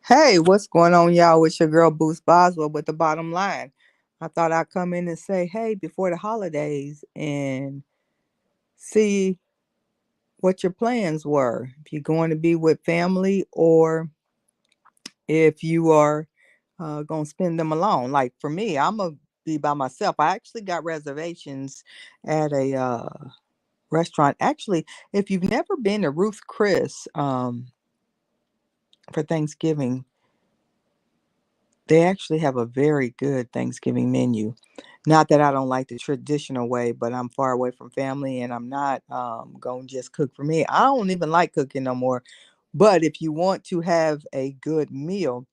Hey, what's going on, y'all? It's your girl Boost Boswell with the bottom line. I thought I'd come in and say, hey, before the holidays and see what your plans were. If you're going to be with family or if you are going to spend them alone. Like for me, I'm going to be by myself. I actually got reservations at a restaurant. Actually, if you've never been to Ruth Chris for Thanksgiving, they actually have a very good Thanksgiving menu. Not that I don't like the traditional way, but I'm far away from family and I'm not going to just cook for me. I don't even like cooking no more. But if you want to have a good meal,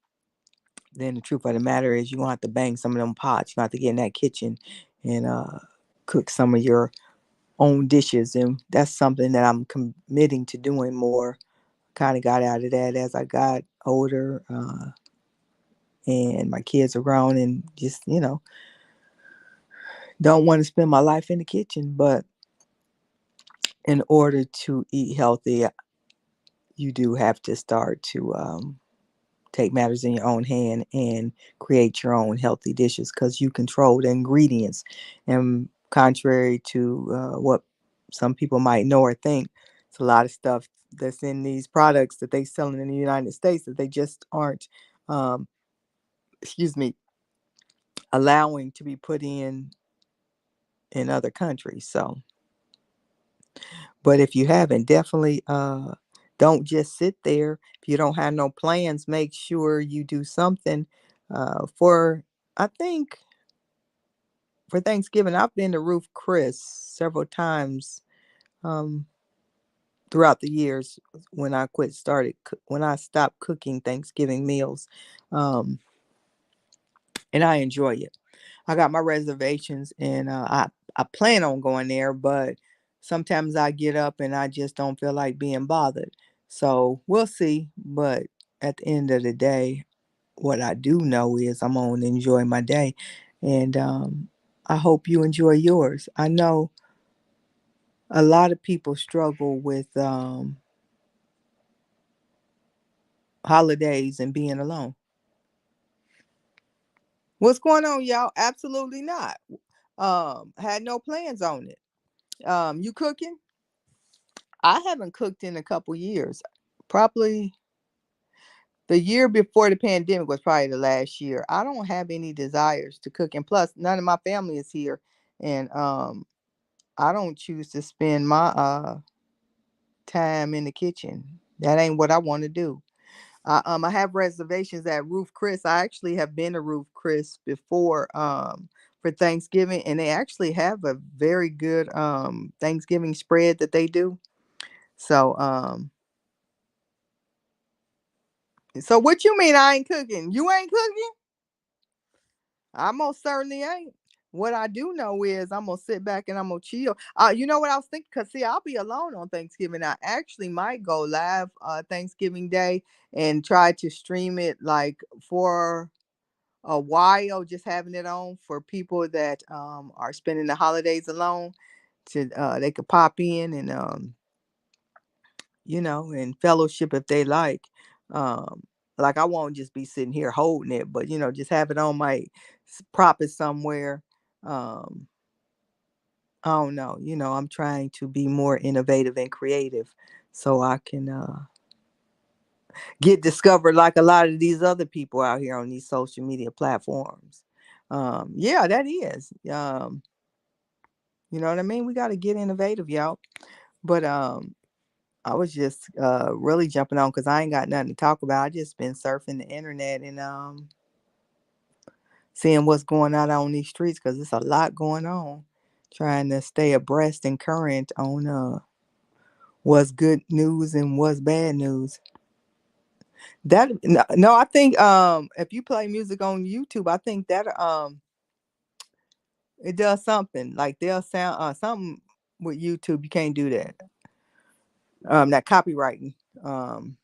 then the truth of the matter is you're going to have to bang some of them pots. You're going to have to get in that kitchen and cook some of your own dishes. And that's something that I'm committing to doing more. Kind of got out of that as I got older. And my kids are grown and just don't want to spend my life in the kitchen. But in order to eat healthy, you do have to start to take matters in your own hand and create your own healthy dishes because you control the ingredients. And contrary to what some people might know or think, it's a lot of stuff that's in these products that they selling in the United States that they just aren't um, excuse me, allowing to be put in other countries. So, but if you haven't, definitely don't just sit there. If you don't have no plans, make sure you do something for. I think for Thanksgiving, I've been to Ruth Chris several times um, throughout the years when I when I stopped cooking Thanksgiving meals, um, and I enjoy it. I got my reservations, and I plan on going there, but sometimes I get up and I just don't feel like being bothered. So we'll see. But at the end of the day, what I do know is I'm gonna enjoy my day, and I hope you enjoy yours. I know a lot of people struggle with holidays and being alone. What's going on, y'all? Absolutely not. Had no plans on it. You cooking? I haven't cooked in a couple years. Probably the year before the pandemic was probably the last year. I don't have any desires to cook, and plus, none of my family is here, and I don't choose to spend my time in the kitchen. That ain't what I want to do. I have reservations at Ruth Chris. I actually have been to Ruth Chris before for Thanksgiving, and they actually have a very good Thanksgiving spread that they do. So so what you mean I ain't cooking? You ain't cooking? I most certainly ain't. What I do know is I'm gonna sit back and I'm gonna chill. You know what I was thinking? Cause see, I'll be alone on Thanksgiving. I actually might go live Thanksgiving Day and try to stream it like for a while, just having it on for people that are spending the holidays alone. To they could pop in and and fellowship if they like. Um, like I won't just be sitting here holding it, but just have it on my prop it somewhere. Um, I don't know. I'm trying to be more innovative and creative so I can get discovered like a lot of these other people out here on these social media platforms. Yeah, that is. You know what I mean? We got to get innovative, y'all. But I was just really jumping on because I ain't got nothing to talk about. I just been surfing the internet and seeing what's going on these streets because there's a lot going on. Trying to stay abreast and current on what's good news and what's bad news. That no, I think if you play music on YouTube, I think that it does something like they'll sound something with YouTube. You can't do that. That copywriting. Um,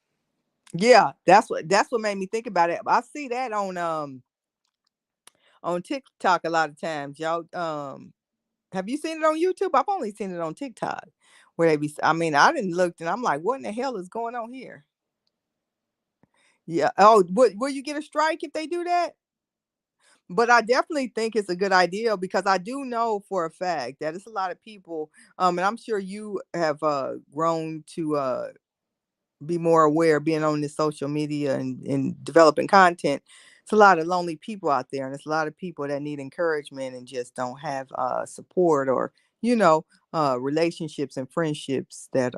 yeah, that's what made me think about it. I see that on TikTok a lot of times. Y'all, have you seen it on YouTube? I've only seen it on TikTok, where they be. I mean, I didn't look and I'm like, what in the hell is going on here? Yeah. Oh, will you get a strike if they do that? But I definitely think it's a good idea because I do know for a fact that it's a lot of people, and I'm sure you have grown to be more aware being on this social media and developing content. It's a lot of lonely people out there, and it's a lot of people that need encouragement and just don't have support or, you know, relationships and friendships that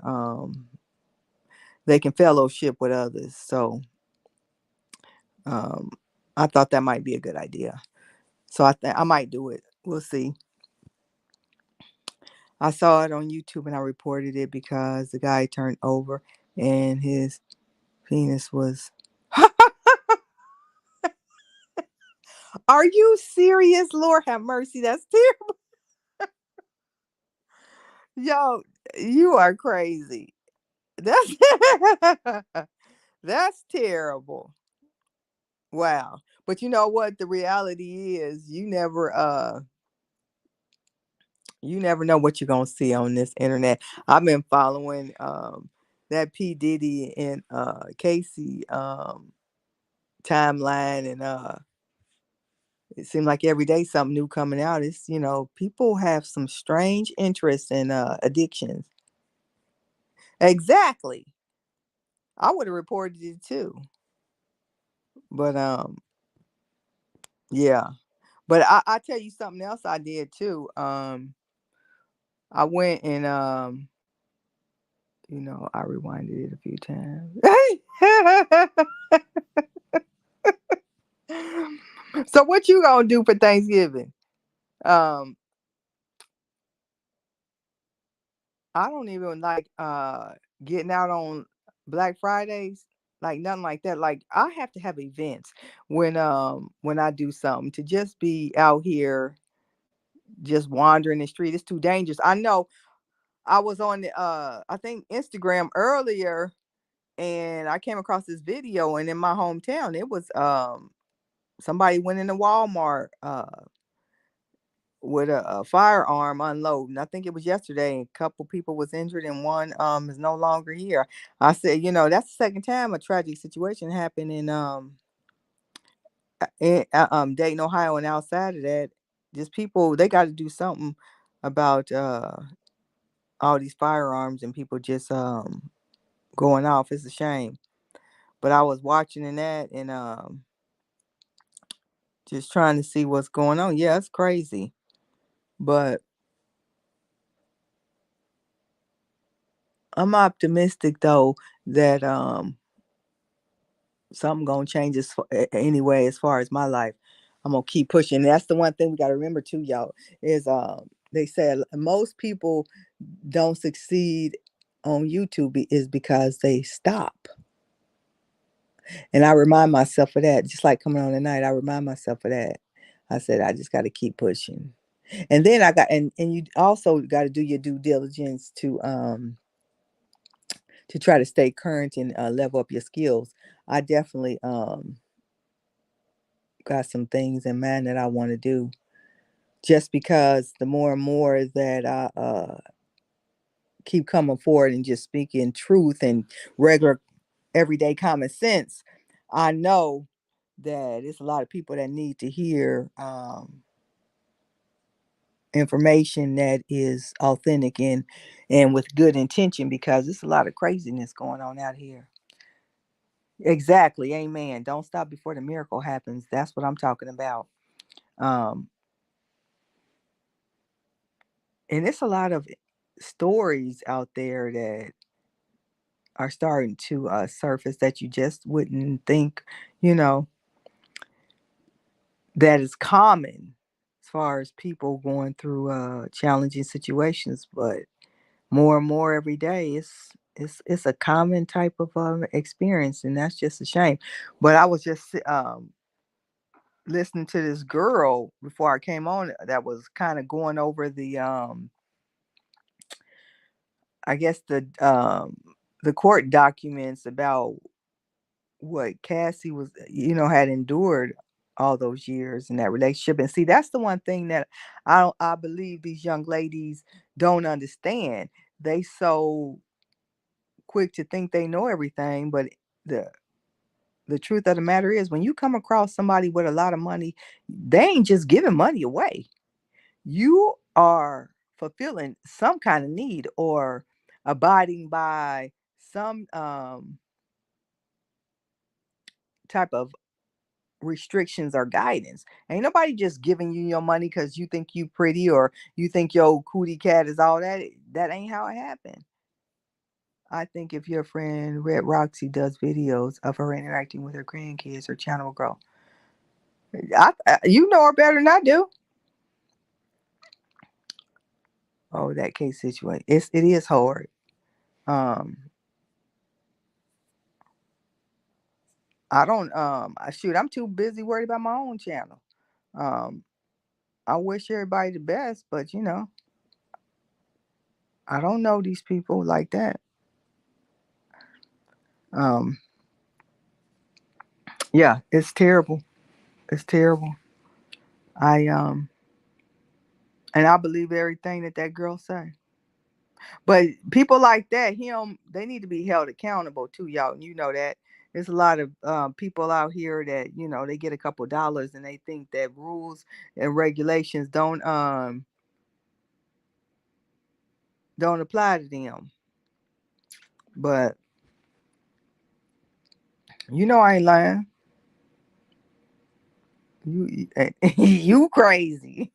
they can fellowship with others. So um, I thought that might be a good idea. So I think I might do it. We'll see. I saw it on YouTube and I reported it because the guy turned over and his penis was. Are you serious? Lord have mercy. That's terrible. Yo, you are crazy. That's that's terrible. Wow. But you know what? The reality is you never know what you're gonna see on this internet. I've been following that P. Diddy and Casey timeline and it seemed like every day something new coming out. It's, people have some strange interests and addictions. Exactly. I would have reported it too. But yeah. But I tell you something else I did too. I went and I rewinded it a few times. So what you gonna do for Thanksgiving? Um, I don't even like getting out on Black Fridays, like nothing like that. Like I have to have events when I do something to just be out here just wandering the street. It's too dangerous. I know I was on the I think Instagram earlier and I came across this video and in my hometown it was somebody went into Walmart with a firearm unloading. I think it was yesterday. A couple people was injured and one is no longer here. I said, that's the second time a tragic situation happened in Dayton, Ohio, and outside of that, just people they got to do something about all these firearms and people just going off. It's a shame. But I was watching in that and just trying to see what's going on. Yeah, it's crazy. But I'm optimistic though that something gonna change anyway as far as my life. I'm gonna keep pushing. That's the one thing we gotta remember too, y'all, is they said most people don't succeed on YouTube is because they stop. And I remind myself of that, just like coming on tonight, I remind myself of that. I said I just gotta keep pushing. And then I got and you also gotta do your due diligence to try to stay current and level up your skills. I definitely got some things in mind that I want to do just because the more and more that I keep coming forward and just speaking truth and regular everyday common sense, I know that it's a lot of people that need to hear information that is authentic and with good intention because there's a lot of craziness going on out here. Exactly. Amen. Don't stop before the miracle happens. That's what I'm talking about. Um, and it's a lot of stories out there that are starting to surface that you just wouldn't think, you know, that is common as far as people going through challenging situations. But more and more every day, it's a common type of experience, and that's just a shame. But I was just listening to this girl before I came on that was kind of going over I guess the court documents about what Cassie was had endured all those years in that relationship. And see, that's the one thing that I believe these young ladies don't understand. They so quick to think they know everything, but the the truth of the matter is, when you come across somebody with a lot of money, they ain't just giving money away. You are fulfilling some kind of need or abiding by some type of restrictions or guidance. Ain't nobody just giving you your money because you think you pretty or you think your cootie cat is all that. That ain't how it happened. I think if your friend Red Roxy does videos of her interacting with her grandkids, her channel will grow. You know her better than I do. Oh, that case situation. It is hard. Um, I don't shoot, I'm too busy worried about my own channel. Um, I wish everybody the best, but I don't know these people like that. Um, yeah, it's terrible. It's terrible. I and I believe everything that that girl say. But people like that, they need to be held accountable too, y'all. And you know that there's a lot of people out here that they get a couple dollars and they think that rules and regulations don't apply to them. But I ain't lying. You you crazy.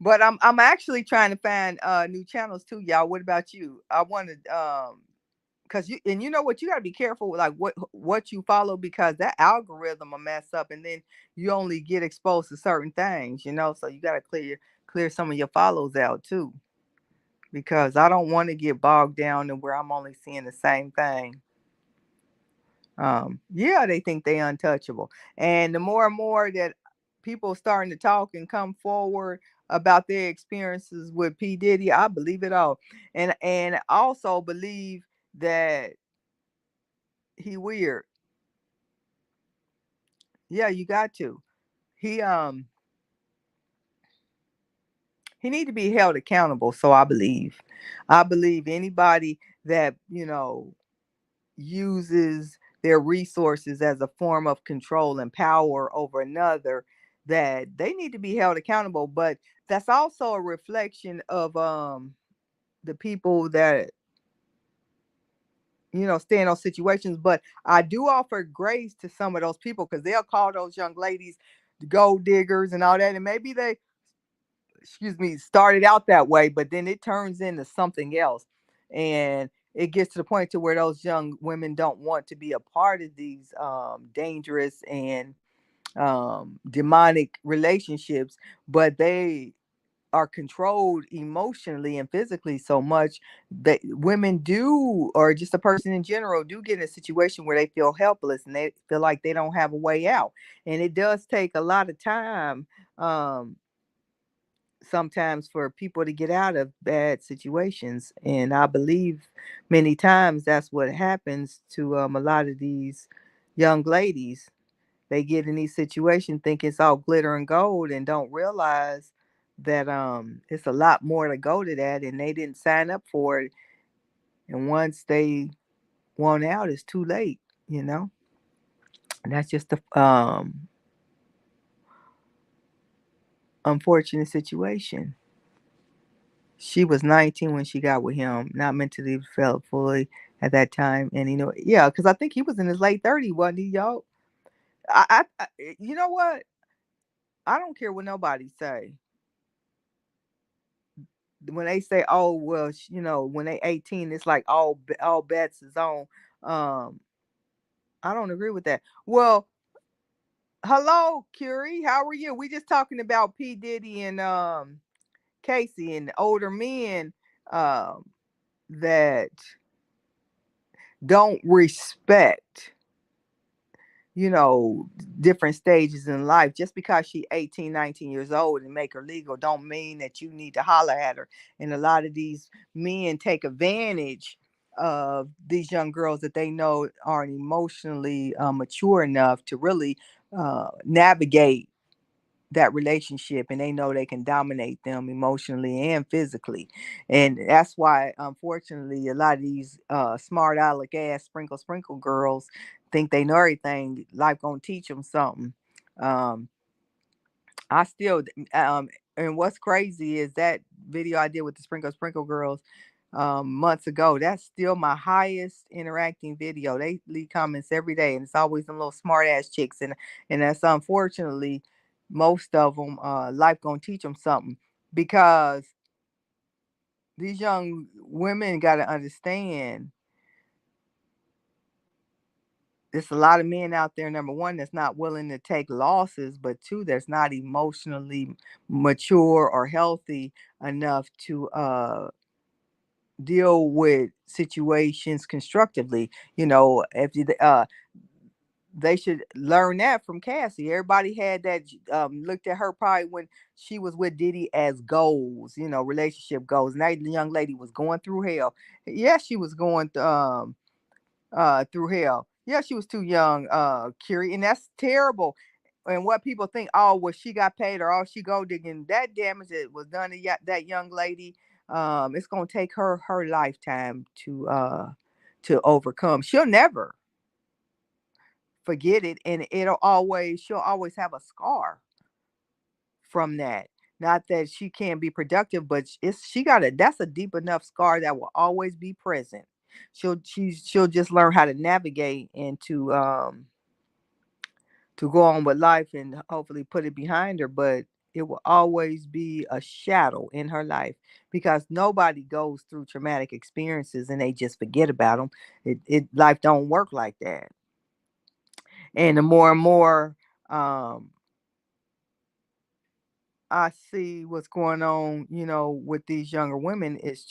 But I'm actually trying to find new channels too, y'all. What about you? I wanted because you know what, you got to be careful with like what you follow, because that algorithm will mess up and then you only get exposed to certain things, so you got to clear some of your follows out too, because I don't want to get bogged down in where I'm only seeing the same thing. Yeah, they think they untouchable, and the more and more that people starting to talk and come forward about their experiences with P Diddy, I believe it all, and also believe that he weird. Yeah, you got to. He he need to be held accountable. So I believe anybody that uses their resources as a form of control and power over another, that they need to be held accountable. But that's also a reflection of the people that stay in those situations. But I do offer grace to some of those people, because they'll call those young ladies gold diggers and all that, and maybe they, excuse me, started out that way, but then it turns into something else, and it gets to the point to where those young women don't want to be a part of these dangerous and demonic relationships, but they are controlled emotionally and physically so much that women do, or just a person in general, do get in a situation where they feel helpless and they feel like they don't have a way out. And it does take a lot of time, sometimes, for people to get out of bad situations. And I believe many times that's what happens to a lot of these young ladies. They get in these situations think it's all glitter and gold and don't realize that it's a lot more to go to that, and they didn't sign up for it. And once they want out, it's too late, you know? And that's just the unfortunate situation. She was 19 when she got with him, not mentally developed fully at that time. And yeah, because I think he was in his late 30s, wasn't he, y'all? You know what? I don't care what nobody say. When they say, "Oh, well, when they 18, it's like all bets is on." Um, I don't agree with that. Well, hello, Curie. How are you? We just talking about P Diddy and Casey and older men um that don't respect you know different stages in life. Just because she 18, 19 years old and make her legal don't mean that you need to holler at her. And a lot of these men take advantage of these young girls that they know aren't emotionally mature enough to really navigate that relationship, and they know they can dominate them emotionally and physically. And that's why, unfortunately, a lot of these smart aleck ass sprinkle girls think they know everything. Life gonna teach them something. um I still, and what's crazy is that video I did with the Sprinkle Girls months ago. That's still my highest interacting video. They leave comments every day, and it's always them little smart ass chicks, and that's unfortunately most of them. Life gonna teach them something, because these young women got to understand there's a lot of men out there, number one, that's not willing to take losses, but two, that's not emotionally mature or healthy enough to deal with situations constructively. If you they should learn that from Cassie. Everybody had that, looked at her probably when she was with Diddy as goals, relationship goals. And that young lady was going through hell. Yes, she was going through hell. Yeah, she was too young, Curie, and that's terrible. And what people think, oh, well, she got paid or oh, she go digging. That damage that was done to that young lady, it's gonna take her lifetime to overcome. She'll never forget it, and she'll always have a scar from that. Not that she can't be productive, but she got a that's a deep enough scar that will always be present. She'll just learn how to navigate and to go on with life and hopefully put it behind her, but it will always be a shadow in her life, because nobody goes through traumatic experiences and they just forget about them. It life don't work like that. And the more and more um I see what's going on, with these younger women, it's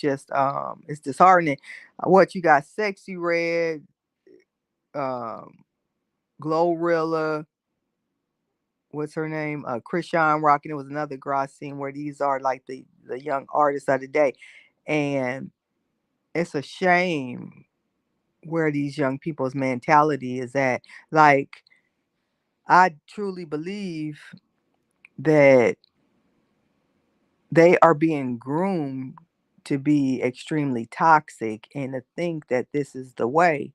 disheartening. What you got, Sexy Red, um, Glorilla, what's her name? Krishan Rock, and it was another girl I seen where these are like the young artists of the day. And it's a shame where these young people's mentality is at. Like, I truly believe that they are being groomed to be extremely toxic and to think that this is the way,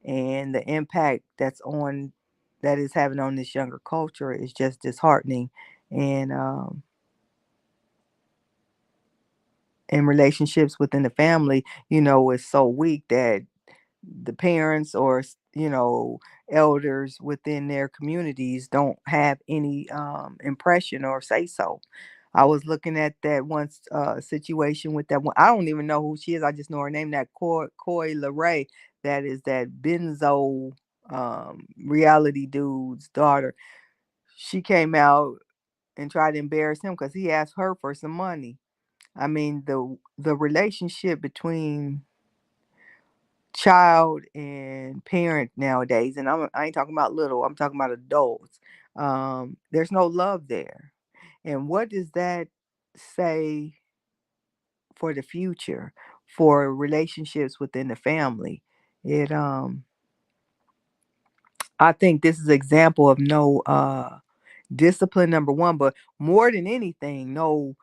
and the impact that is having on this younger culture is just disheartening. And in relationships within the family, is so weak that the parents or elders within their communities don't have any impression or say so. I was looking at that once situation with that one. I don't even know who she is. I just know her name. That Coy Leray. That is that Benzo reality dude's daughter. She came out and tried to embarrass him because he asked her for some money. I mean, the relationship between child and parent nowadays, and I ain't talking about little, I'm talking about adults. There's no love there. And what does that say for the future, for relationships within the family? It I think this is an example of no discipline, number one, but more than anything, no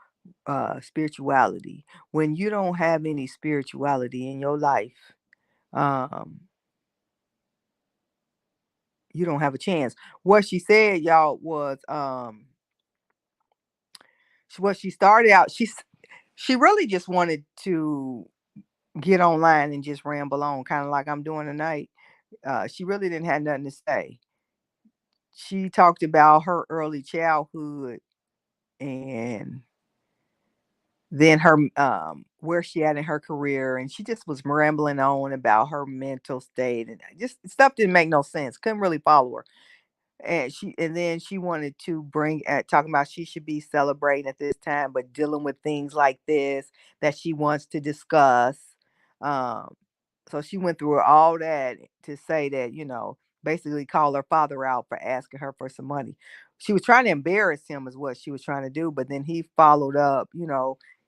spirituality. When you don't have any spirituality in your life, um you don't have a chance. What she said, y'all, was what she started out. She really just wanted to get online and just ramble on, kind of like I'm doing tonight. She really didn't have nothing to say. She talked about her early childhood and then her where she at in her career, and she just was rambling on about her mental state, and just stuff didn't make no sense. Couldn't really follow her. And then she wanted to bring at talking about she should be celebrating at this time, but dealing with things like this that she wants to discuss. um so she went through all that to say that, basically call her father out for asking her for some money. She was trying to embarrass him is what she was trying to do, but then he followed up,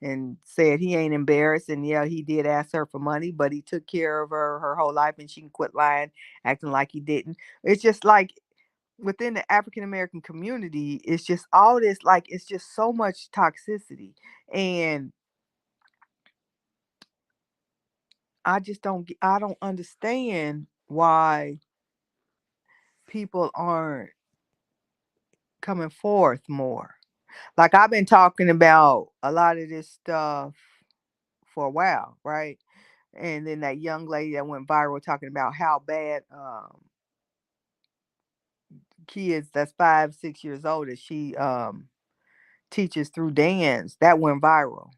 and said he ain't embarrassed, and yeah, he did ask her for money, but he took care of her whole life, and she can quit lying, acting like he didn't. It's just like, within the African American community, it's just all this, like, it's just so much toxicity. And I don't understand why people aren't coming forth more. Like, I've been talking about a lot of this stuff for a while, right? And then that young lady that went viral talking about how bad kids that's 5, 6 years old that she teaches through dance, that went viral.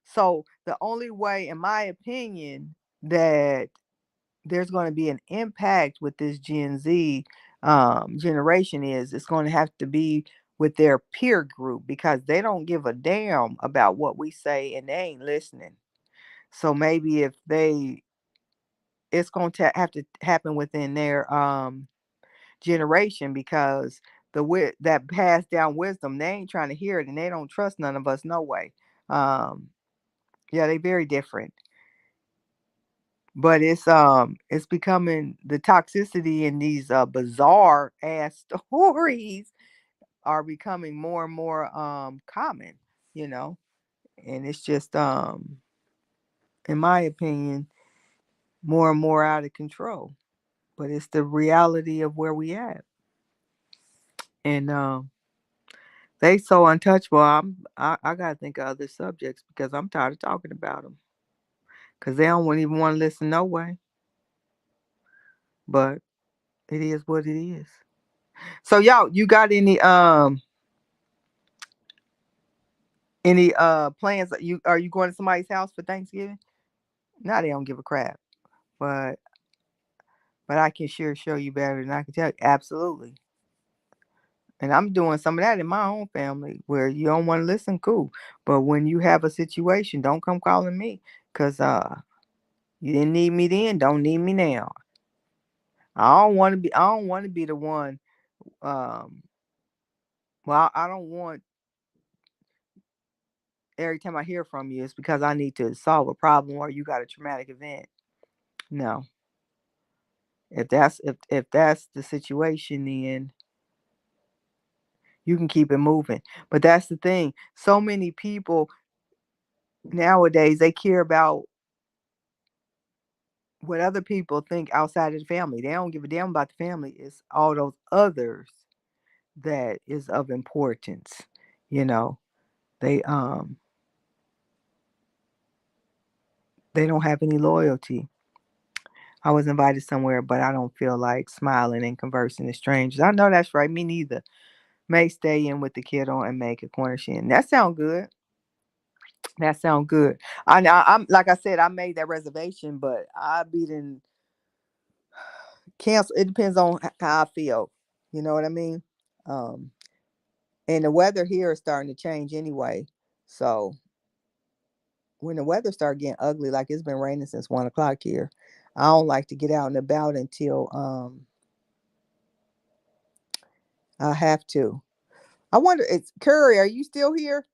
So the only way, in my opinion, that there's going to be an impact with this Gen Z generation is it's going to have to be with their peer group, because they don't give a damn about what we say and they ain't listening. So maybe if they, it's going to have to happen within their generation, because that passed down wisdom, they ain't trying to hear it and they don't trust none of us no way. Um, yeah, they very different. But it's becoming, the toxicity in these bizarre ass stories are becoming more and more common, you know. And it's just in my opinion, more and more out of control. But it's the reality of where we at. And they so untouchable. I gotta think of other subjects because I'm tired of talking about them. Cause they don't even want to listen no way. But it is what it is. So y'all, you got any plans? Are you going to somebody's house for Thanksgiving? No, they don't give a crap. But I can sure show you better than I can tell you. Absolutely. And I'm doing some of that in my own family where you don't want to listen, cool. But when you have a situation, don't come calling me. Cause you didn't need me then, don't need me now. I don't want to be the one. Um well, I don't want every time I hear from you it's because I need to solve a problem or you got a traumatic event. No. If that's the situation, then you can keep it moving. But that's the thing. So many people nowadays, they care about what other people think outside of the family. They don't give a damn about the family. It's all those others that is of importance. You know, they um they don't have any loyalty. I was invited somewhere, but I don't feel like smiling and conversing with strangers. I know that's right. Me neither. May stay in with the kiddo and make a corner shin. That sound good. That sound good. I'm like I said, I made that reservation, but I be in cancel. It depends on how I feel. You know what I mean? Um, and the weather here is starting to change anyway. So when the weather start getting ugly, like it's been raining since 1 o'clock here, I don't like to get out and about until I have to. I wonder, it's Curry. Are you still here?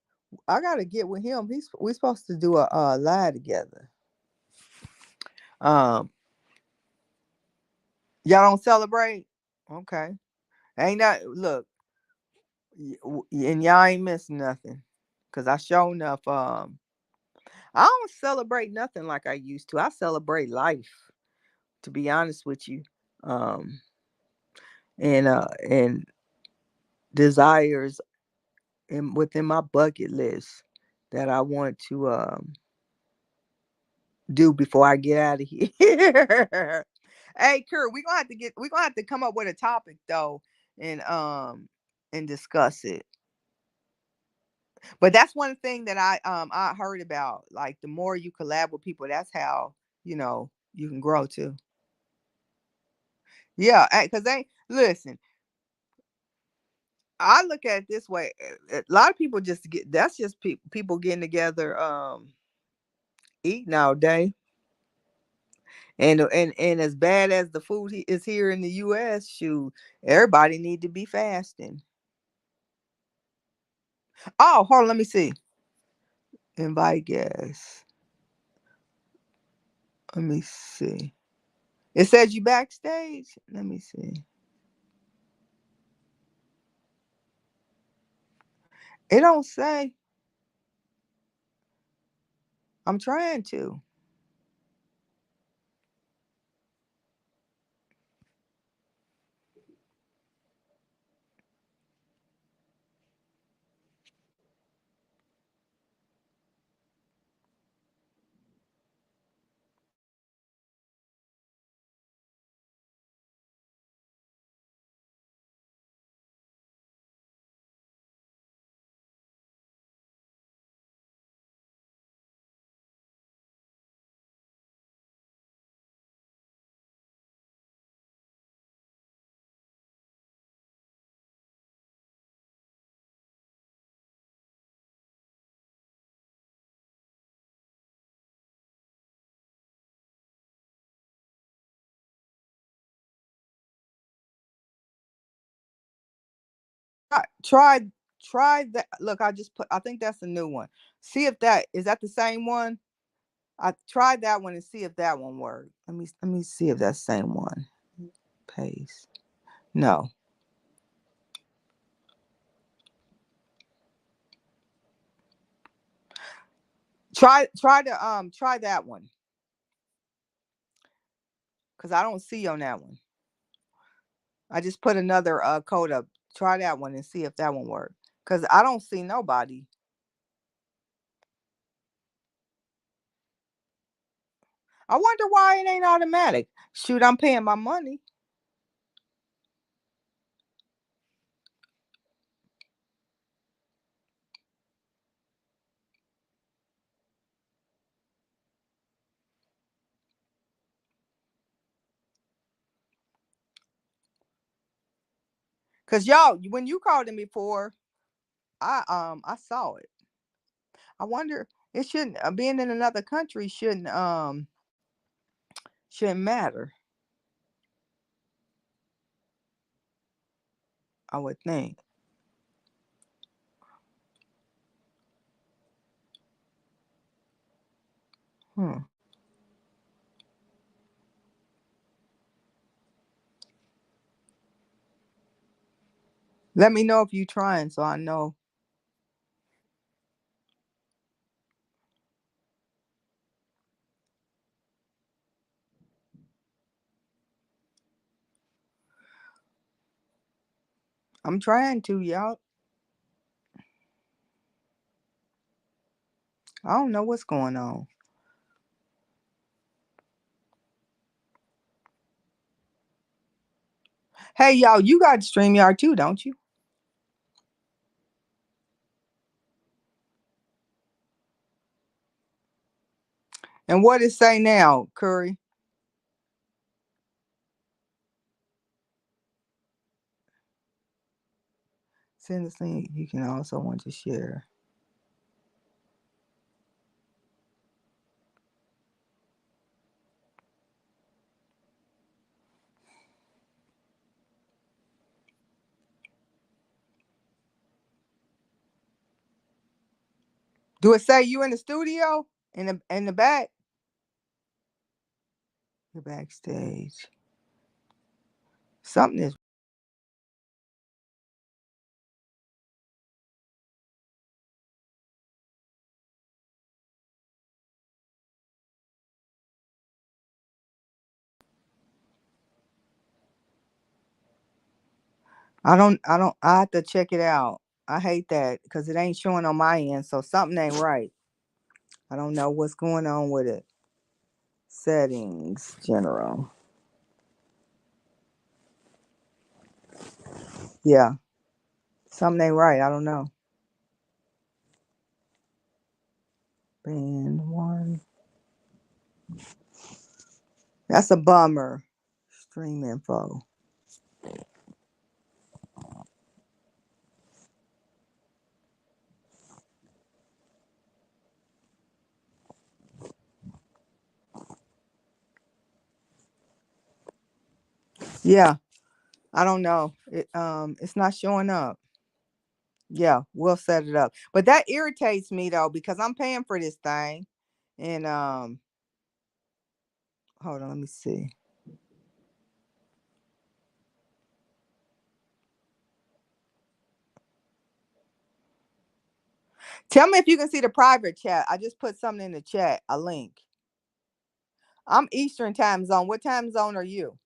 I gotta get with him. We supposed to do a live together. Um, y'all don't celebrate? Okay. Ain't that look, and y'all ain't missing nothing. Cause I sure enough, I don't celebrate nothing like I used to. I celebrate life, to be honest with you. Um, and desires within my bucket list that I want to do before I get out of here. Hey, Kurt, we gonna have to come up with a topic though, and discuss it. But that's one thing that I heard about. Like the more you collab with people, that's how you can grow too. Yeah, because they listen. I look at it this way. A lot of people just get that's just people getting together, eating all day. And as bad as the food is here in the U.S., shoot, everybody need to be fasting. Oh, hold on, let me see. Invite guests. Let me see. It says you backstage. Let me see. It don't say. I'm trying to. Try try that. Look, I just put. I think that's a new one. See if that is that the same one. I tried that one and see if that one worked. Let me see if that's the same one. Paste. No. Try that one because I don't see on that one. I just put another code up. Try that one and see if that one worked. Cause I don't see nobody. I wonder why it ain't automatic. Shoot, I'm paying my money. Cause y'all, when you called him before, I saw it. I wonder it shouldn't being in another country shouldn't matter. I would think. Hmm. Let me know if you trying so I know. I'm trying to, y'all. I don't know what's going on. Hey, y'all, you got StreamYard too, don't you? And what it say now, Curry? Send this link. You can also want to share. Do it say you in the studio? In the back? The backstage. Something is I have to check it out. I hate that because it ain't showing on my end, so something ain't right. I don't know what's going on with it. Settings, general. Yeah, something ain't right. I don't know. Band one. That's a bummer. Stream info. Yeah, I don't know. It's not showing up. Yeah, we'll set it up. But that irritates me though because I'm paying for this thing. And hold on, let me see. Tell me if you can see the private chat. I just put something in the chat, a link. I'm Eastern time zone. What time zone are you?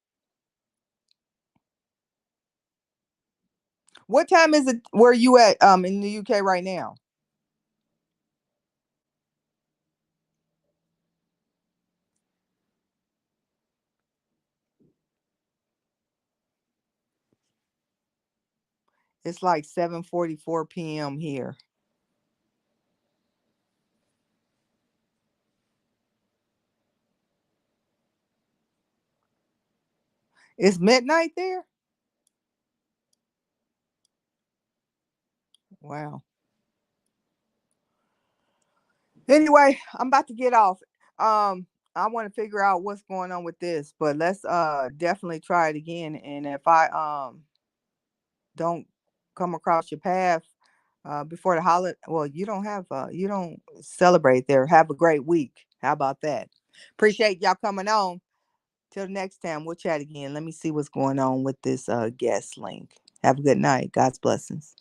What time is it where you at in the UK right now? It's like 7:44 p.m. here. It's midnight there? Wow. Anyway, I'm about to get off. I want to figure out what's going on with this, but let's definitely try it again. And if I don't come across your path before the holiday, well, you don't celebrate there. Have a great week. How about that? Appreciate y'all coming on. Till next time, we'll chat again. Let me see what's going on with this guest link. Have a good night. God's blessings.